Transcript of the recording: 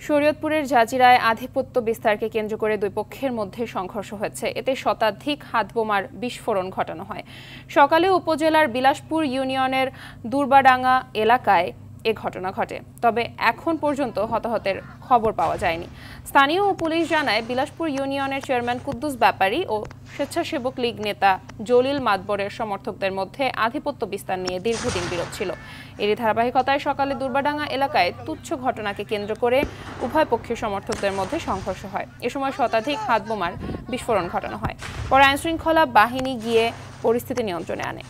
শরীয়তপুরের জাজিরায় আধিপত্য বিস্তারকে কেন্দ্র করে দুই পক্ষের মধ্যে সংঘর্ষ হয়েছে। এতে শতাধিক হাতবোমার বিস্ফোরণ ঘটানো হয়। সকালে উপজেলার বিলাসপুর ইউনিয়নের দুর্বাডাঙ্গা এলাকায় এ ঘটনা ঘটে। তবে এখন পর্যন্ত হতাহতের খবর পাওয়া যায়নি। স্থানীয় পুলিশ জানায়, বিলাসপুর ইউনিয়নের চেয়ারম্যান কুদ্দুস ব্যাপারী ও স্বেচ্ছাসেবক লীগ নেতা জলিল মাতবরের সমর্থকদের মধ্যে আধিপত্য বিস্তার নিয়ে দীর্ঘদিন বিরোধ ছিল। এরই ধারাবাহিকতায় সকালে দুর্বাডাঙ্গা এলাকায় তুচ্ছ ঘটনাকে কেন্দ্র করে উভয় পক্ষের সমর্থকদের মধ্যে সংঘর্ষ হয়। এ সময় শতাধিক হাতবোমার বিস্ফোরণ ঘটানো হয়। পরে আইনশৃঙ্খলা বাহিনী গিয়ে পরিস্থিতি নিয়ন্ত্রণে আনে।